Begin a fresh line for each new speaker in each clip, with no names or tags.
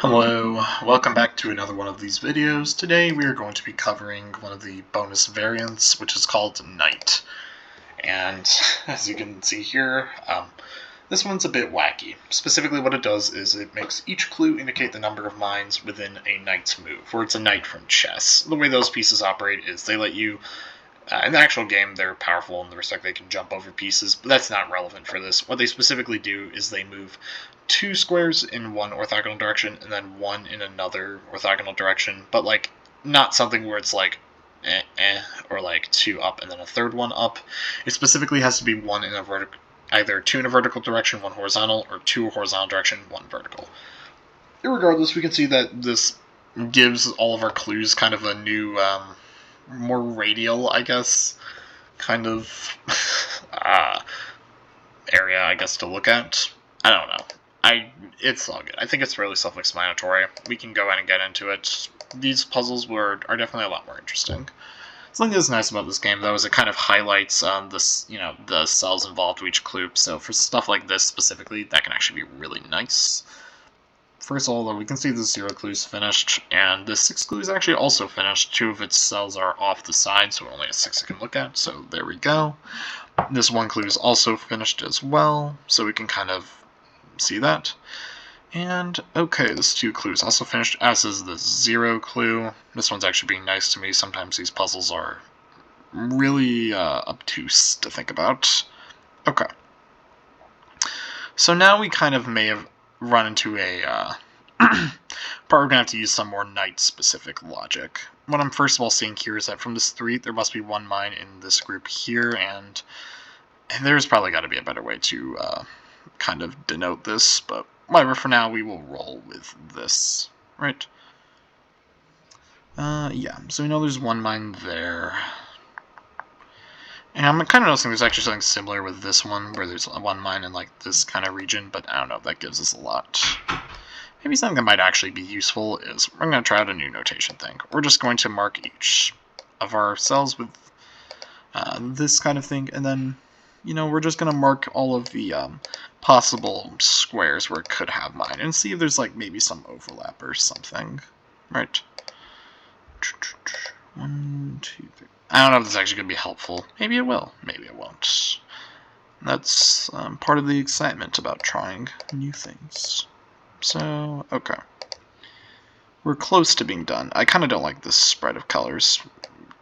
Hello, welcome back to another one of these videos. Today we are going to be covering one of the bonus variants, which is called Night. And as you can see here, this one's a bit wacky. Specifically what it does is it makes each clue indicate the number of mines within a knight's move, or it's a knight from chess. The way those pieces operate is they let you in the actual game, they're powerful in the respect they can jump over pieces, but that's not relevant for this. What they specifically do is they move 2 squares in one orthogonal direction and then 1 in another orthogonal direction, but like not something where it's like or like 2 up and then a third one up. It specifically has to be 1 in a either 2 in a vertical direction, 1 horizontal, or 2 horizontal direction, 1 vertical. Irregardless, we can see that this gives all of our clues kind of a new more radial, I guess, kind of area, I guess, to look at. I don't know. It's all good. I think it's really self-explanatory. We can go in and get into it. These puzzles are definitely a lot more interesting. Something that's nice about this game, though, is it kind of highlights the cells involved with each clue. So for stuff like this specifically, that can actually be really nice. First of all, though, we can see the 0 clues finished, and the 6 clues actually also finished. 2 of its cells are off the side, so only a 6 I can look at, so there we go. This 1 clue is also finished as well, so we can kind of see that. And, okay, this 2 clues also finished, as is the 0 clue. This one's actually being nice to me. Sometimes these puzzles are really obtuse to think about. Okay. So now we kind of may have run into a part we're going to have to use some more knight-specific logic. What I'm first of all seeing here is that from this 3, there must be 1 mine in this group here, and there's probably got to be a better way to kind of denote this, but whatever, for now we will roll with this, right? Yeah, so we know there's 1 mine there. And I'm kind of noticing there's actually something similar with this one, where there's 1 mine in like this kind of region, but I don't know if that gives us a lot. Maybe something that might actually be useful is we're going to try out a new notation thing. We're just going to mark each of our cells with this kind of thing, and then, we're just going to mark all of the possible squares where it could have mine, and see if there's like maybe some overlap or something, right? 1, 2, 3. I don't know if this is actually going to be helpful. Maybe it will. Maybe it won't. That's part of the excitement about trying new things. So, okay. We're close to being done. I kind of don't like this spread of colors.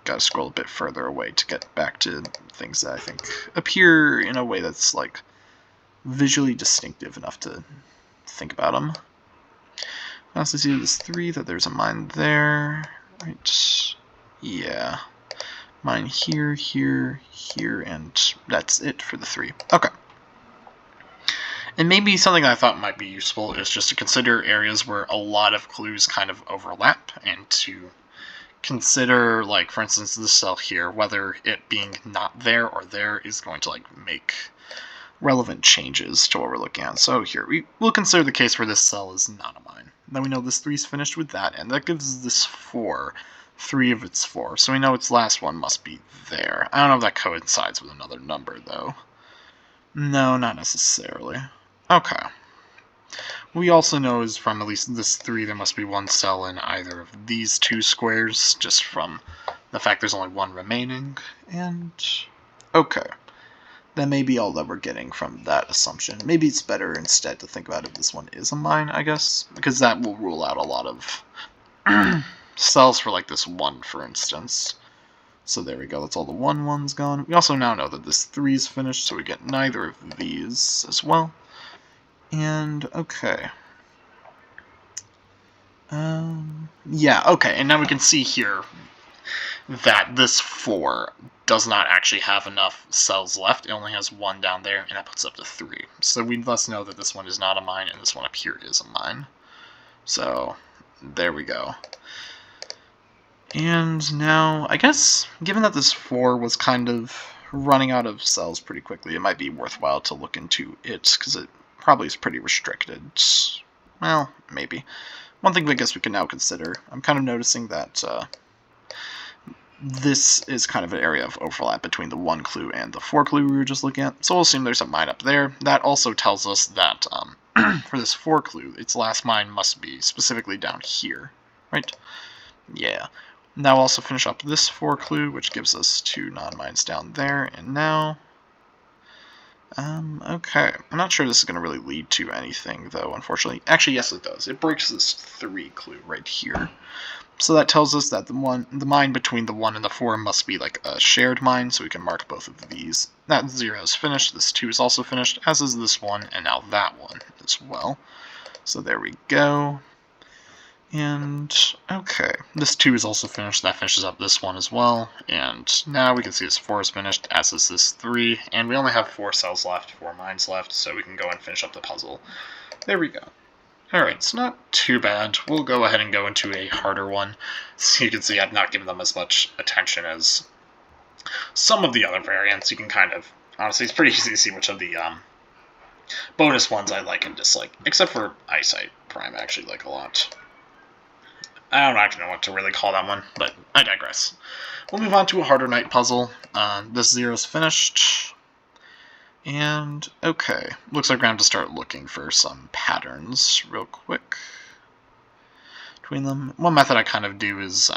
Gotta scroll a bit further away to get back to things that I think appear in a way that's, like, visually distinctive enough to think about them. I also see this 3, that there's a mine there. Right. Yeah. Mine here, here, here, and that's it for the 3. Okay. And maybe something I thought might be useful is just to consider areas where a lot of clues kind of overlap, and to consider, like, for instance, this cell here, whether it being not there or there is going to, like, make relevant changes to what we're looking at. So here, we'll consider the case where this cell is not a mine. Then we know this 3 is finished with that, and that gives us this 4. 3 of its 4, so we know its last one must be there. I don't know if that coincides with another number, though. No, not necessarily. Okay. We also know is from at least this 3, there must be 1 cell in either of these 2 squares, just from the fact there's only 1 remaining, and okay. That may be all that we're getting from that assumption. Maybe it's better instead to think about if this one is a mine, I guess, because that will rule out a lot of cells for like this 1, for instance. So there we go, that's all the 1's gone. We also now know that this 3 is finished, so we get neither of these as well. And, okay. Yeah, okay, and now we can see here that this 4 does not actually have enough cells left. It only has 1 down there, and that puts it up to 3. So we thus know that this one is not a mine, and this one up here is a mine. So, there we go. And now, I guess, given that this 4 was kind of running out of cells pretty quickly, it might be worthwhile to look into it, because it probably is pretty restricted. Well, maybe. One thing I guess we can now consider, I'm kind of noticing that this is kind of an area of overlap between the 1 clue and the 4 clue we were just looking at, so we'll assume there's a mine up there. That also tells us that for this 4 clue, its last mine must be specifically down here, right? Yeah. Now we'll also finish up this 4 clue, which gives us 2 non-mines down there, and now... okay. I'm not sure this is going to really lead to anything, though, unfortunately. Actually, yes, it does. It breaks this 3 clue right here. So that tells us that the mine between the 1 and the 4 must be like a shared mine, so we can mark both of these. That 0 is finished, this 2 is also finished, as is this 1, and now that one as well. So there we go. And, okay, this 2 is also finished, that finishes up this one as well, and now we can see this 4 is finished, as is this 3, and we only have 4 cells left, 4 mines left, so we can go and finish up the puzzle. There we go. Alright, it's not too bad. We'll go ahead and go into a harder one. So you can see I've not given them as much attention as some of the other variants. You can kind of, honestly, it's pretty easy to see which of the bonus ones I like and dislike, except for Eyesight Prime I actually like a lot. I don't actually know what to really call that one, but I digress. We'll move on to a harder night puzzle. This 0's finished. And, okay, looks like we're going to have to start looking for some patterns real quick between them. One method I kind of do is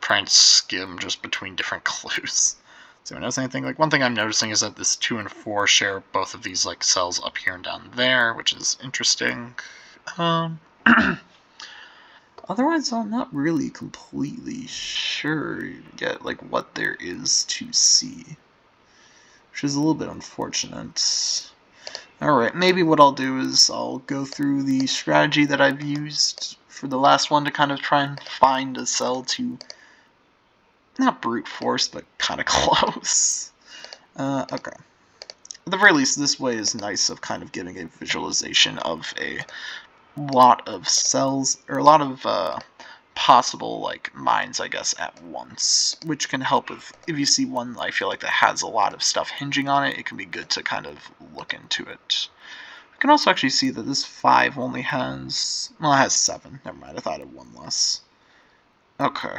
try and skim just between different clues. So I notice anything? Like, one thing I'm noticing is that this 2 and 4 share both of these like cells up here and down there, which is interesting. Otherwise, I'm not really completely sure yet, like, what there is to see, which is a little bit unfortunate. Alright, maybe what I'll do is I'll go through the strategy that I've used for the last one to kind of try and find a cell to, not brute force, but kind of close. Okay. At the very least, this way is nice of kind of getting a visualization of a lot of cells, or a lot of possible like mines, I guess, at once, which can help with, if you see one I feel like that has a lot of stuff hinging on it, it can be good to kind of look into it. You can also actually see that this 5 only has, well, it has 7, never mind, I thought it had 1 less. Okay.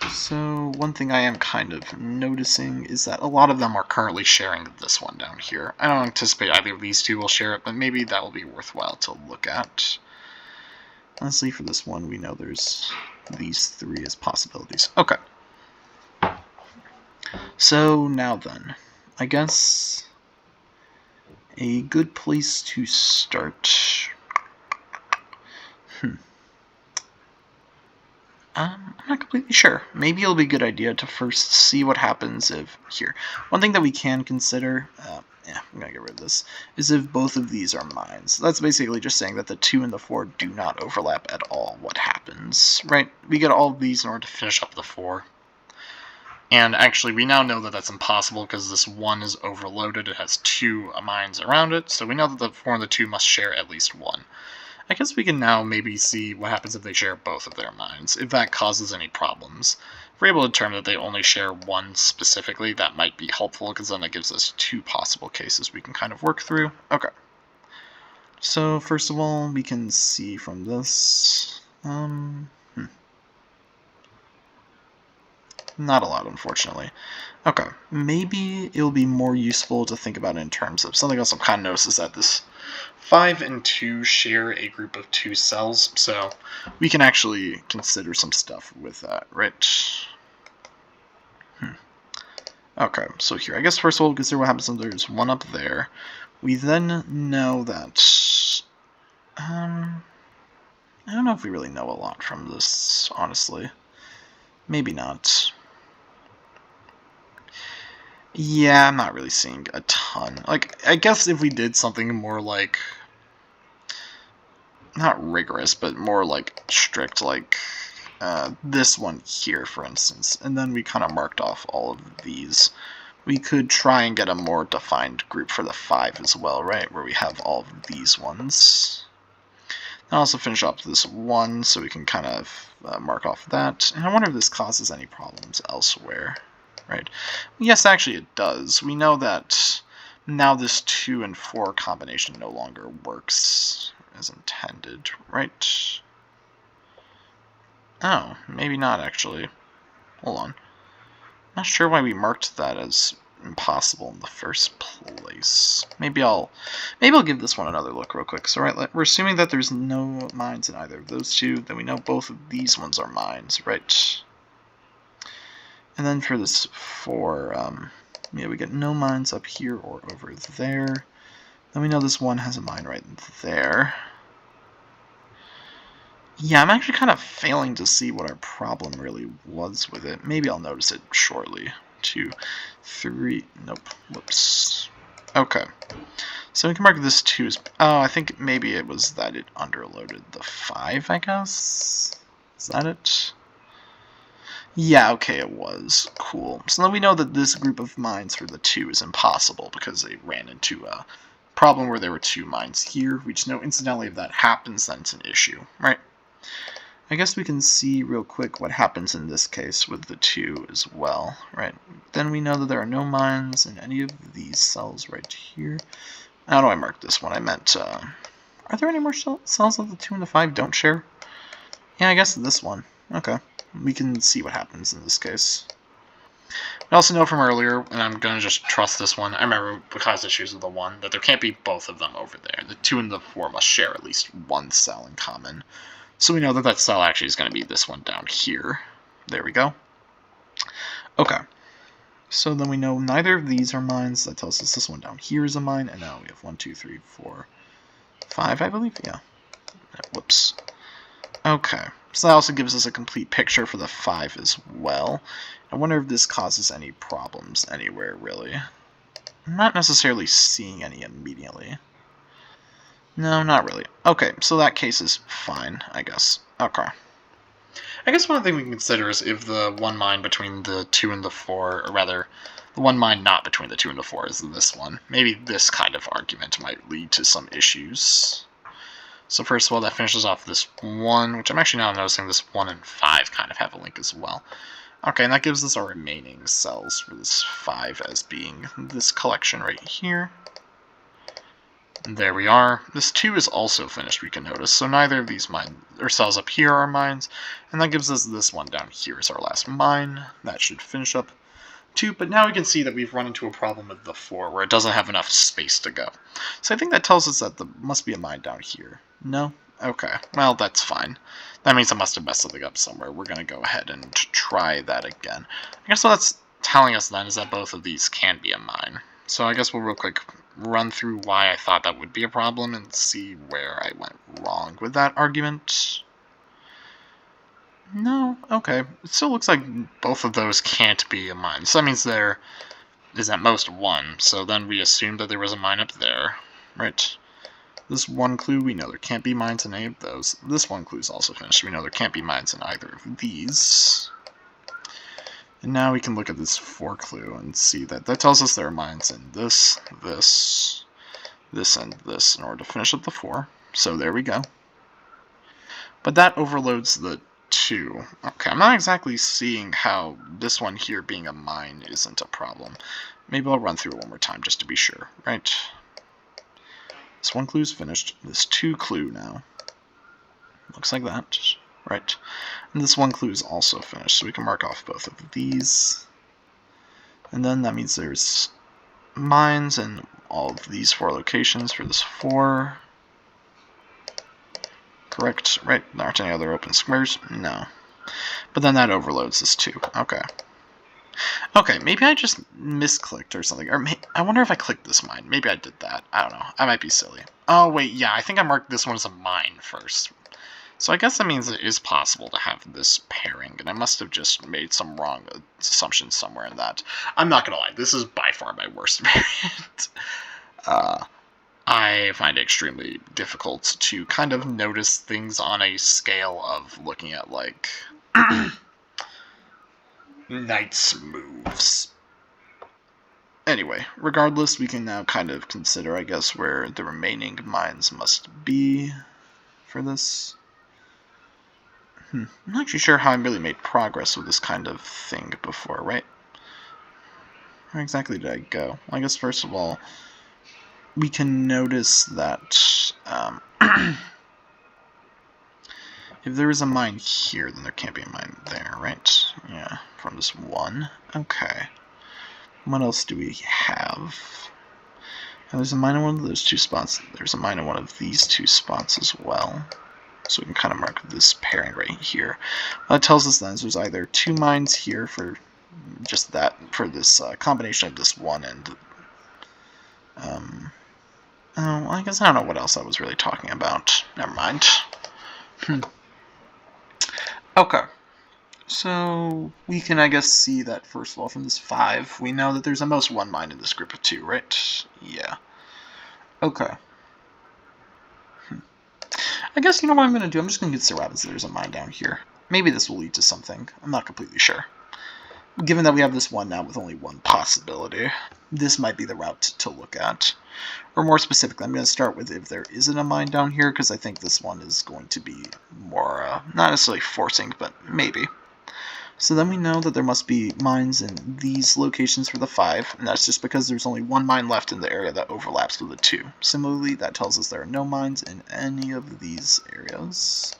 So, one thing I am kind of noticing is that a lot of them are currently sharing this one down here. I don't anticipate either of these 2 will share it, but maybe that will be worthwhile to look at. Honestly, for this one, we know there's these 3 as possibilities. Okay. So, now then, I guess a good place to start. I'm not completely sure. Maybe it'll be a good idea to first see what happens if, here, one thing that we can consider, yeah, I'm going to get rid of this, is if both of these are mines. That's basically just saying that the 2 and the 4 do not overlap at all. What happens, right? We get all of these in order to finish up the 4. And actually, we now know that that's impossible because this 1 is overloaded. It has 2 mines around it, so we know that the 4 and the 2 must share at least 1. I guess we can now maybe see what happens if they share both of their mines, if that causes any problems. If we're able to determine that they only share 1 specifically, that might be helpful, because then that gives us 2 possible cases we can kind of work through. Okay. So, first of all, we can see from this... Not a lot, unfortunately. Okay, maybe it'll be more useful to think about it in terms of something else I've kind of noticed is that this 5 and 2 share a group of 2 cells, so we can actually consider some stuff with that, right? Okay, so here, I guess first of all, we'll consider what happens if there's 1 up there. We then know that... I don't know if we really know a lot from this, honestly. Maybe not. Yeah, I'm not really seeing a ton. Like, I guess if we did something more like, not rigorous, but more like strict, like this one here, for instance, and then we kind of marked off all of these, we could try and get a more defined group for the 5 as well, right, where we have all of these ones. I'll also finish off this 1, so we can kind of mark off that, and I wonder if this causes any problems elsewhere. Right. Yes, actually it does. We know that now this 2 and 4 combination no longer works as intended, right? Oh, maybe not actually. Hold on. Not sure why we marked that as impossible in the first place. Maybe I'll give this one another look real quick. So we're assuming that there's no mines in either of those two. Then we know both of these ones are mines, right? And then for this 4, yeah, we get no mines up here or over there. Then we know this one has a mine right there. Yeah, I'm actually kind of failing to see what our problem really was with it. Maybe I'll notice it shortly. 2, 3, nope, whoops. Okay, so we can mark this 2 as, oh, I think maybe it was that it underloaded the 5, I guess? Is that it? Yeah, okay, it was. Cool. So then we know that this group of mines for the 2 is impossible because they ran into a problem where there were 2 mines here. We just know incidentally if that happens, then it's an issue, right? I guess we can see real quick what happens in this case with the 2 as well, right? Then we know that there are no mines in any of these cells right here. How do I mark this one? I meant, are there any more cells that the 2 and the 5 don't share? Yeah, I guess this one. Okay. We can see what happens in this case. We also know from earlier, and I'm going to just trust this one, I remember because issues with the 1, that there can't be both of them over there. The 2 and the 4 must share at least one cell in common. So we know that that cell actually is going to be this one down here. There we go. Okay. So then we know neither of these are mines. That tells us this one down here is a mine. And now we have 1, 2, 3, 4, 5, I believe. Yeah. Whoops. Okay. So that also gives us a complete picture for the 5 as well. I wonder if this causes any problems anywhere, really. I'm not necessarily seeing any immediately. No, not really. Okay, so that case is fine, I guess. Okay. I guess one thing we can consider is if the 1 mine between the 2 and the 4, or rather, the 1 mine not between the 2 and the 4 is this one. Maybe this kind of argument might lead to some issues. So first of all, that finishes off this 1, which I'm actually now noticing this 1 and 5 kind of have a link as well. Okay, and that gives us our remaining cells for this 5 as being this collection right here. And there we are. This 2 is also finished, we can notice, so neither of these cells up here are mines, and that gives us this one down here as our last mine. That should finish up 2, but now we can see that we've run into a problem with the 4, where it doesn't have enough space to go. So I think that tells us that there must be a mine down here. No? Okay, well, that's fine. That means I must have messed something up somewhere. We're going to go ahead and try that again. I guess what that's telling us then is that both of these can be a mine. So I guess we'll real quick run through why I thought that would be a problem and see where I went wrong with that argument. No, okay. It still looks like both of those can't be a mine. So that means there is at most 1. So then we assume that there was a mine up there. Right. This 1 clue, we know there can't be mines in any of those. This 1 clue is also finished. We know there can't be mines in either of these. And now we can look at this 4 clue and see that that tells us there are mines in this, this, this, and this in order to finish up the 4. So there we go. But that overloads the 2. Okay, I'm not exactly seeing how this one here being a mine isn't a problem. Maybe I'll run through it one more time just to be sure, right? This 1 clue is finished. This 2 clue now. Looks like that. Right. And this 1 clue is also finished, so we can mark off both of these. And then that means there's mines in all of these 4 locations for this 4. Correct, right? There aren't any other open squares? No. But then that overloads this 2. Okay. Okay, maybe I just misclicked or something. Or I wonder if I clicked this mine. Maybe I did that. I don't know. I might be silly. Oh, wait, yeah, I think I marked this one as a mine first. So I guess that means it is possible to have this pairing, and I must have just made some wrong assumptions somewhere in that. I'm not gonna lie, this is by far my worst variant. I find it extremely difficult to kind of notice things on a scale of looking at, like, Knight's moves. Anyway, regardless, we can now kind of consider, I guess, where the remaining mines must be for this. I'm not actually sure how I really made progress with this kind of thing before, right? Where exactly did I go? Well, I guess first of all, we can notice that if there is a mine here, then there can't be a mine there, right? Yeah, from this 1. Okay. What else do we have? There's a mine in one of those 2 spots. There's a mine in one of these 2 spots as well. So we can kind of mark this pairing right here. What it tells us then is there's either 2 mines here for just that, for this combination of this one and... oh, I guess I don't know what else I was really talking about. Never mind. Okay. So we can, I guess, see that, first of all, from this 5, we know that there's at most 1 mine in this group of 2, right? Yeah. Okay. I guess, you know what I'm going to do? I'm just going to consider that there's a mine down here. Maybe this will lead to something. I'm not completely sure. Given that we have this one now with only 1 possibility, this might be the route to look at. Or more specifically, I'm going to start with if there isn't a mine down here, because I think this one is going to be more, not necessarily forcing, but maybe. So then we know that there must be mines in these locations for the 5, and that's just because there's only 1 mine left in the area that overlaps with the 2. Similarly, that tells us there are no mines in any of these areas.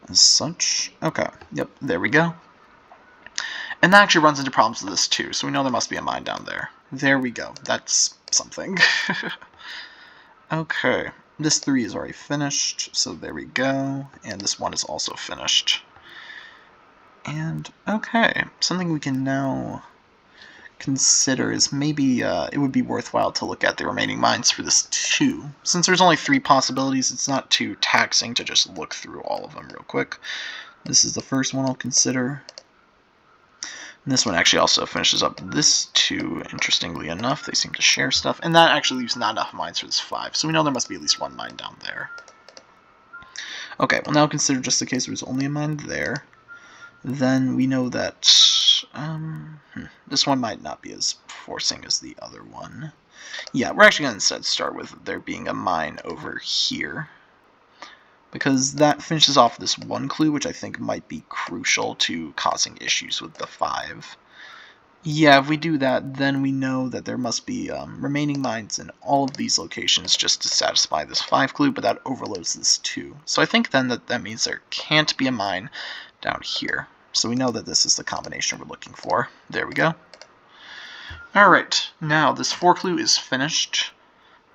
As such. Okay, yep, there we go. And that actually runs into problems with this too, so we know there must be a mine down there. There we go, that's something. Okay, this 3 is already finished, so there we go, and this 1 is also finished. And, okay, something we can now consider is maybe it would be worthwhile to look at the remaining mines for this 2. Since there's only 3 possibilities, it's not too taxing to just look through all of them real quick. This is the first one I'll consider. And this one actually also finishes up this 2, interestingly enough. They seem to share stuff. And that actually leaves not enough mines for this 5, so we know there must be at least 1 mine down there. Okay, we'll now consider just the case where there's only a mine there. Then we know that this one might not be as forcing as the other one. Yeah, we're actually going to instead start with there being a mine over here, because that finishes off this 1 clue, which I think might be crucial to causing issues with the 5. Yeah, if we do that, then we know that there must be remaining mines in all of these locations just to satisfy this 5 clue, but that overloads this 2. So I think then that means there can't be a mine down here. So we know that this is the combination we're looking for. There we go. Alright, now this 4 clue is finished.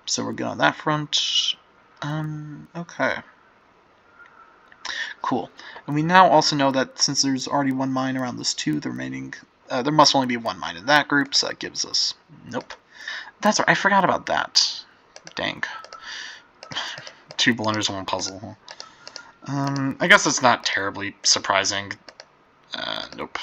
So we're good on that front. Okay. Cool. And we now also know that since there's already 1 mine around this 2, the remaining... there must only be 1 mine in that group, so that gives us... Nope. That's right, I forgot about that. Dang. 2 blunders, 1 puzzle. I guess it's not terribly surprising. Nope.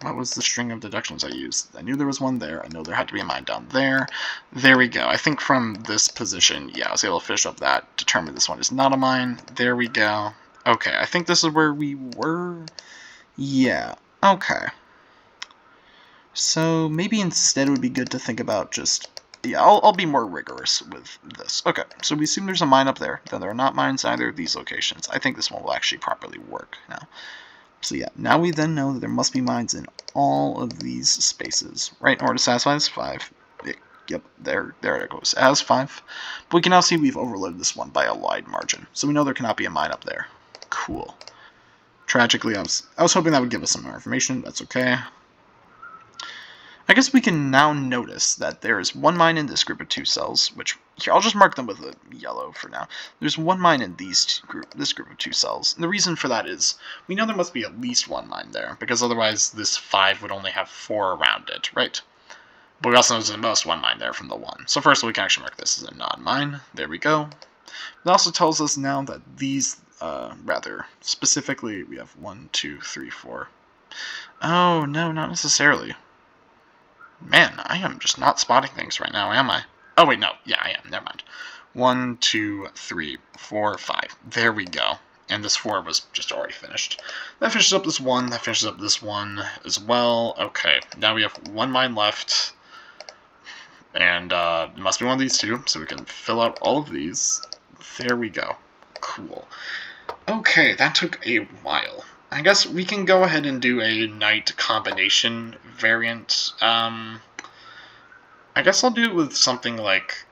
What was the string of deductions I used? I knew there was 1 there. I know there had to be a mine down there. There we go. I think from this position, yeah, I was able to finish up that, determine this one is not a mine. There we go. Okay, I think this is where we were. Yeah, okay. So maybe instead it would be good to think about just... Yeah, I'll be more rigorous with this. Okay, so we assume there's a mine up there. Then there are not mines in either of these locations. I think this one will actually properly work now. So yeah, now we then know that there must be mines in all of these spaces, right, in order to satisfy this 5. Yep, there it goes, as 5. But we can now see we've overloaded this one by a wide margin. So we know there cannot be a mine up there. Cool. Tragically, I was hoping that would give us some more information. That's okay. I guess we can now notice that there is 1 mine in this group of 2 cells, which, here, I'll just mark them with a yellow for now. There's 1 mine in this group of 2 cells, and the reason for that is, we know there must be at least 1 mine there, because otherwise this 5 would only have 4 around it, right? But we also know there's at most 1 mine there from the 1. So first we can actually mark this as a non-mine. There we go. It also tells us now that these, rather, specifically, we have 1, 2, 3, 4. Oh, no, not necessarily. Man, I am just not spotting things right now, am I? Oh, wait, no. Yeah, I am. Never mind. 1, 2, 3, 4, 5. There we go. And this 4 was just already finished. That finishes up this 1. That finishes up this 1 as well. Okay, now we have 1 mine left. And it must be one of these 2, so we can fill out all of these. There we go. Cool. Okay, that took a while. I guess we can go ahead and do a night combination variant. I guess I'll do it with something like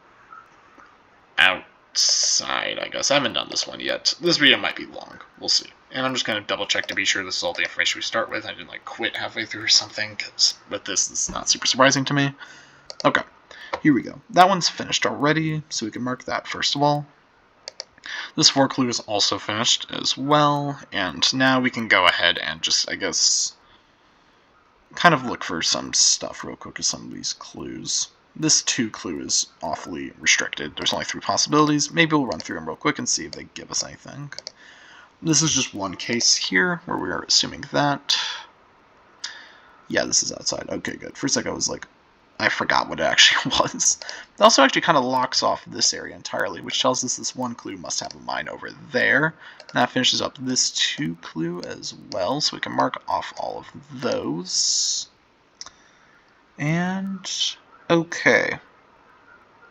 side, I guess. I haven't done this one yet. This video might be long. We'll see. And I'm just going to double check to be sure this is all the information we start with. I didn't like quit halfway through or something, because with this is not super surprising to me. Okay, here we go. That one's finished already, so we can mark that first of all. This 4 clue is also finished as well, and now we can go ahead and just, I guess, kind of look for some stuff real quick with some of these clues. This 2 clue is awfully restricted. There's only 3 possibilities. Maybe we'll run through them real quick and see if they give us anything. This is just one case here where we are assuming that. Yeah, this is outside. Okay, good. For a second I was like, I forgot what it actually was. It also actually kind of locks off this area entirely, which tells us this 1 clue must have a mine over there. And that finishes up this 2 clue as well, so we can mark off all of those. And okay.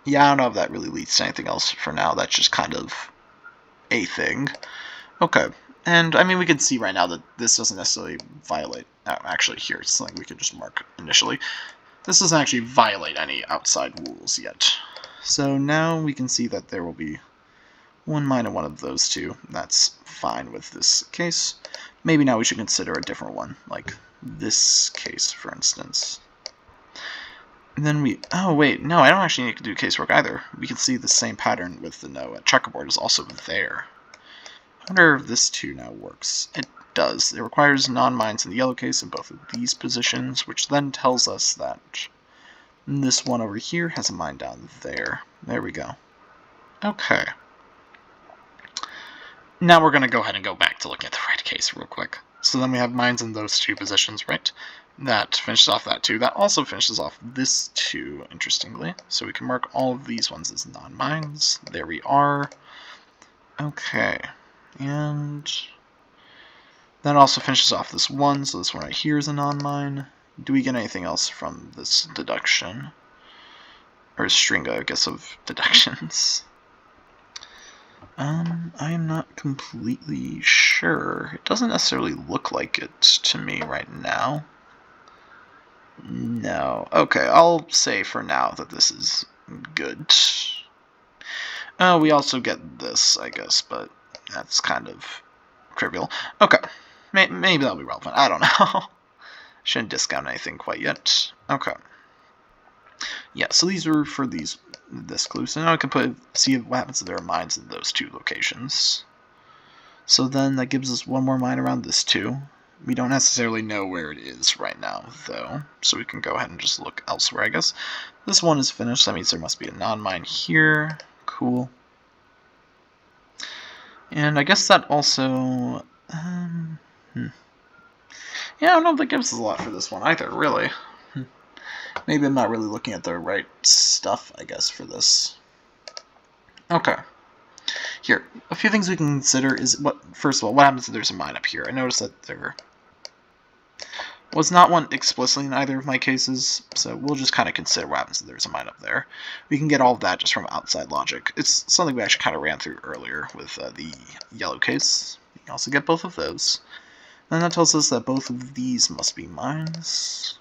Yeah, I don't know if that really leads to anything else for now. That's just kind of a thing. Okay. And, I mean, we can see right now that this doesn't necessarily violate... actually, here, it's something we could just mark initially. This doesn't actually violate any outside rules yet. So now we can see that there will be 1 mine in one of those 2. That's fine with this case. Maybe now we should consider a different one, like this case, for instance. And then we... oh, wait, no, I don't actually need to do casework either. We can see the same pattern with the no checkerboard is also there. I wonder if this 2 now works. It does. It requires non-mines in the yellow case in both of these positions, which then tells us that this one over here has a mine down there. There we go. Okay. Now we're going to go ahead and go back to looking at the right case real quick. So then we have mines in those 2 positions, right? That finishes off that 2. That also finishes off this 2, interestingly. So we can mark all of these ones as non-mines. There we are. Okay. And that also finishes off this 1, so this one right here is a non-mine. Do we get anything else from this deduction? Or string, I guess, of deductions? I am not completely sure. It doesn't necessarily look like it to me right now. No. Okay, I'll say for now that this is good. We also get this, I guess, but that's kind of trivial. Okay. Maybe that'll be relevant. I don't know. Shouldn't discount anything quite yet. Okay. Yeah, so these are for this clue. So now I can see what happens if there are mines in those 2 locations. So then that gives us 1 more mine around this 2. We don't necessarily know where it is right now, though. So we can go ahead and just look elsewhere, I guess. This 1 is finished. That means there must be a non-mine here. Cool. And I guess that also... yeah, I don't know if that gives us a lot for this one either, really. Maybe I'm not really looking at the right stuff, I guess, for this. Okay. Here, a few things we can consider is, first of all, what happens if there's a mine up here? I noticed that there was not one explicitly in either of my cases, so we'll just kind of consider what happens if there's a mine up there. We can get all of that just from outside logic. It's something we actually kind of ran through earlier with the yellow case. We can also get both of those. And that tells us that both of these must be mines.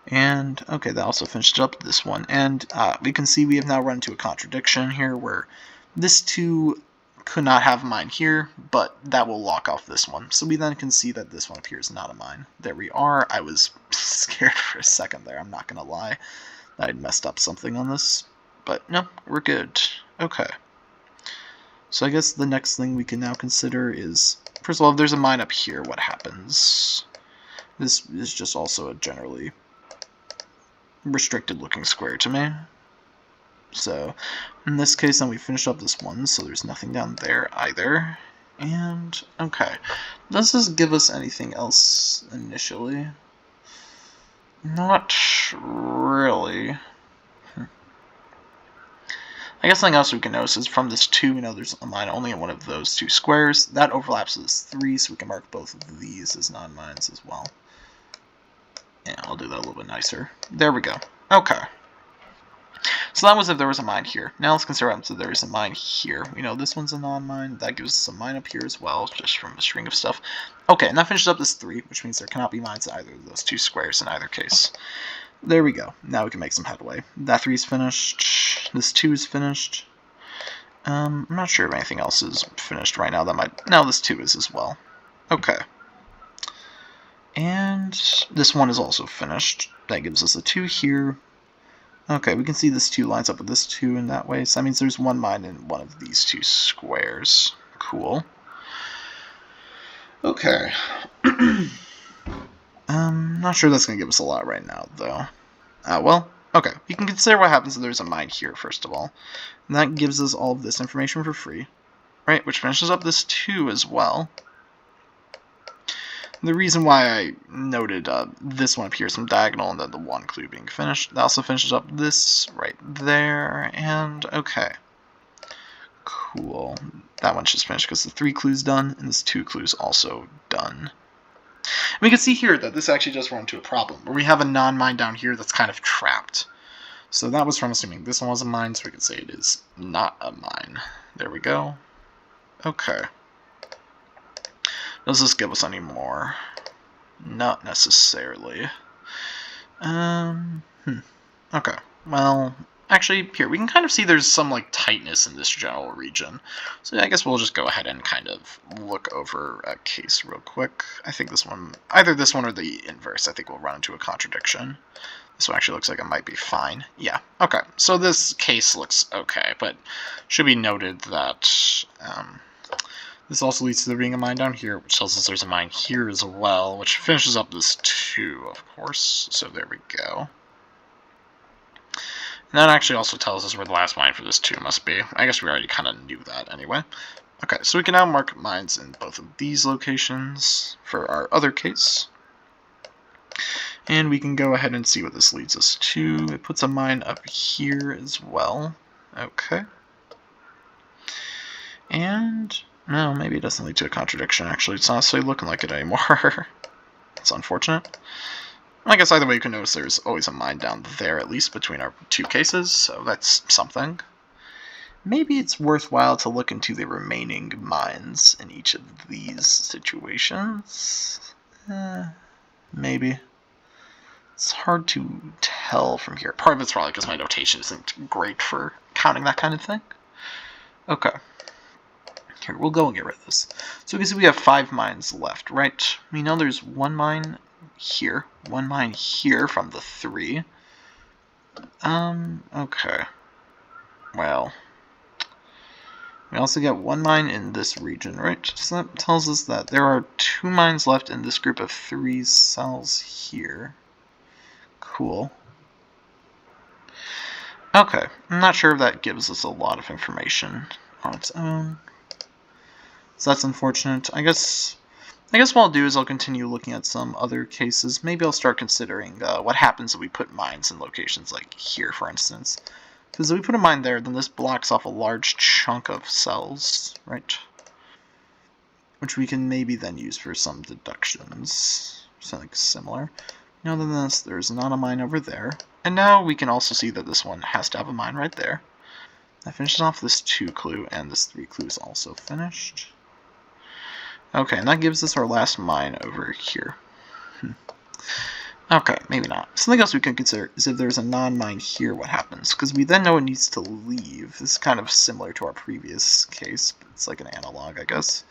And, okay, that also finished up this one. And we can see we have now run into a contradiction here where this 2 could not have a mine here, but that will lock off this one. So we then can see that this one up here is not a mine. There we are. I was scared for a second there, I'm not going to lie. I'd messed up something on this. But no, we're good. Okay. So I guess the next thing we can now consider is, first of all, if there's a mine up here, what happens? This is just also a generally restricted looking square to me. So in this case then we finish up this 1, so there's nothing down there either. And okay, does this give us anything else initially? Not really. I guess something else we can notice is from this 2, we know there's a mine only in one of those 2 squares. That overlaps with this 3, so we can mark both of these as non-mines as well. Yeah, I'll do that a little bit nicer. There we go. Okay. So that was if there was a mine here. Now let's consider if there is a mine here. We know this one's a non-mine. That gives us a mine up here as well, just from a string of stuff. Okay, and that finishes up this 3, which means there cannot be mines in either of those 2 squares in either case. There we go. Now we can make some headway. That 3 is finished. This 2 is finished. I'm not sure if anything else is finished right now. That might... No, this 2 is as well. Okay. And this 1 is also finished. That gives us a 2 here. Okay, we can see this 2 lines up with this 2 in that way. So that means there's 1 mine in one of these 2 squares. Cool. Okay. Not sure that's going to give us a lot right now, though. Well, okay. We can consider what happens if there's a mine here, first of all. And that gives us all of this information for free. Right, which finishes up this 2 as well. The reason why I noted this one up here, some diagonal, and then the 1 clue being finished, that also finishes up this right there, and okay. Cool. That one's just finished because the 3 clue's done, and this 2 clue's also done. And we can see here that this actually does run into a problem, where we have a non-mine down here that's kind of trapped. So that was from assuming this one was a mine, so we could say it is not a mine. There we go. Okay. Does this give us any more? Not necessarily. Okay. Well, actually, here, we can kind of see there's some, like, tightness in this general region. So I guess we'll just go ahead and kind of look over a case real quick. I think this one, either this one or the inverse, I think we'll run into a contradiction. This one actually looks like it might be fine. Yeah, okay. So this case looks okay, but should be noted that this also leads to there being a mine down here, which tells us there's a mine here as well, which finishes up this 2, of course. So there we go. And that actually also tells us where the last mine for this 2 must be. I guess we already kind of knew that anyway. Okay, so we can now mark mines in both of these locations for our other case. And we can go ahead and see what this leads us to. It puts a mine up here as well. Okay. And, no, maybe it doesn't lead to a contradiction, actually. It's not necessarily looking like it anymore. It's unfortunate. I guess either way you can notice there's always a mine down there, at least between our 2 cases, so that's something. Maybe it's worthwhile to look into the remaining mines in each of these situations. Maybe. It's hard to tell from here. Part of it's probably because my notation isn't great for counting that kind of thing. Okay. Here, we'll go and get rid of this. So we can see we have 5 mines left, right? We know there's 1 mine here, 1 mine here from the 3. Okay. Well, we also get 1 mine in this region, right? So that tells us that there are 2 mines left in this group of 3 cells here. Cool. Okay, I'm not sure if that gives us a lot of information on its own. So that's unfortunate. I guess what I'll do is I'll continue looking at some other cases. Maybe I'll start considering what happens if we put mines in locations like here, for instance. Because if we put a mine there, then this blocks off a large chunk of cells, right? Which we can maybe then use for some deductions. Something similar. Now than this, there's not a mine over there. And now we can also see that this one has to have a mine right there. That finishes off this 2 clue, and this 3 clue is also finished. Okay, and that gives us our last mine over here. Okay, maybe not. Something else we can consider is if there's a non-mine here, what happens? Because we then know it needs to leave. This is kind of similar to our previous case, but it's like an analog, I guess.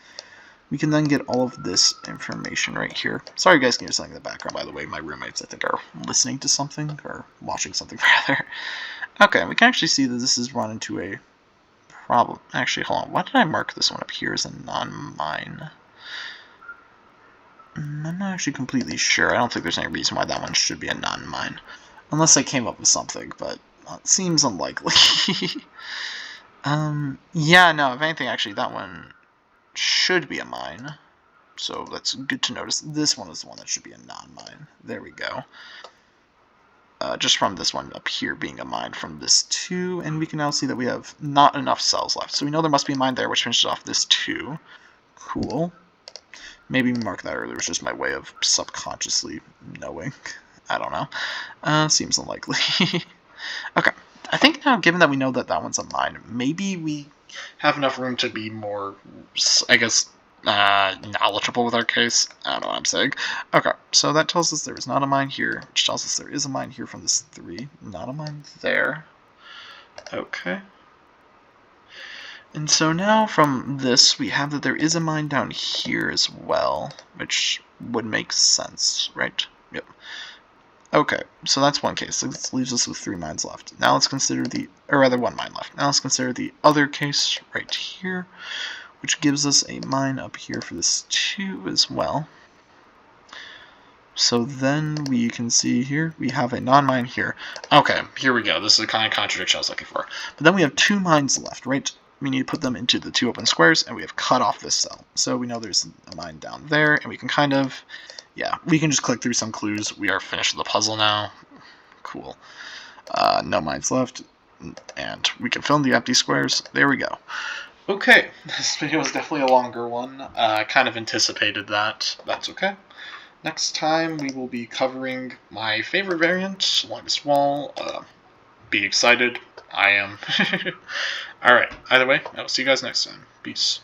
We can then get all of this information right here. Sorry, you guys can hear something in the background, by the way. My roommates, I think, are listening to something, or watching something, rather. Okay, we can actually see that this is run into a problem. Actually, hold on. Why did I mark this one up here as a non-mine? I'm not actually completely sure. I don't think there's any reason why that one should be a non-mine. Unless I came up with something, but it seems unlikely. Yeah, no, if anything, actually, that one should be a mine. So that's good to notice. This one is the one that should be a non-mine. There we go. Just from this one up here being a mine from this 2, and we can now see that we have not enough cells left. So we know there must be a mine there, which finishes off this 2. Cool. Maybe mark that earlier was just my way of subconsciously knowing. I don't know. Seems unlikely. Okay. I think now, given that we know that that one's a mine, maybe we have enough room to be more, I guess, knowledgeable with our case. I don't know what I'm saying. Okay, so that tells us there is not a mine here, which tells us there is a mine here from this 3. Not a mine there. Okay. And so now from this, we have that there is a mine down here as well, which would make sense, right? Yep. Okay, so that's one case. This leaves us with 3 mines left. Now let's consider or rather 1 mine left. Now let's consider the other case right here, which gives us a mine up here for this 2 as well. So then we can see here, we have a non-mine here. Okay, here we go. This is the kind of contradiction I was looking for. But then we have 2 mines left, right? We need to put them into the 2 open squares, and we have cut off this cell. So we know there's a mine down there, and we can kind of, yeah, we can just click through some clues. We are finished with the puzzle now. Cool. No mines left, and we can fill in the empty squares. There we go. Okay, this video was definitely a longer one. I kind of anticipated that. That's okay. Next time we will be covering my favorite variant, Longest Wall. Be excited. I am. Alright, either way, I will see you guys next time. Peace.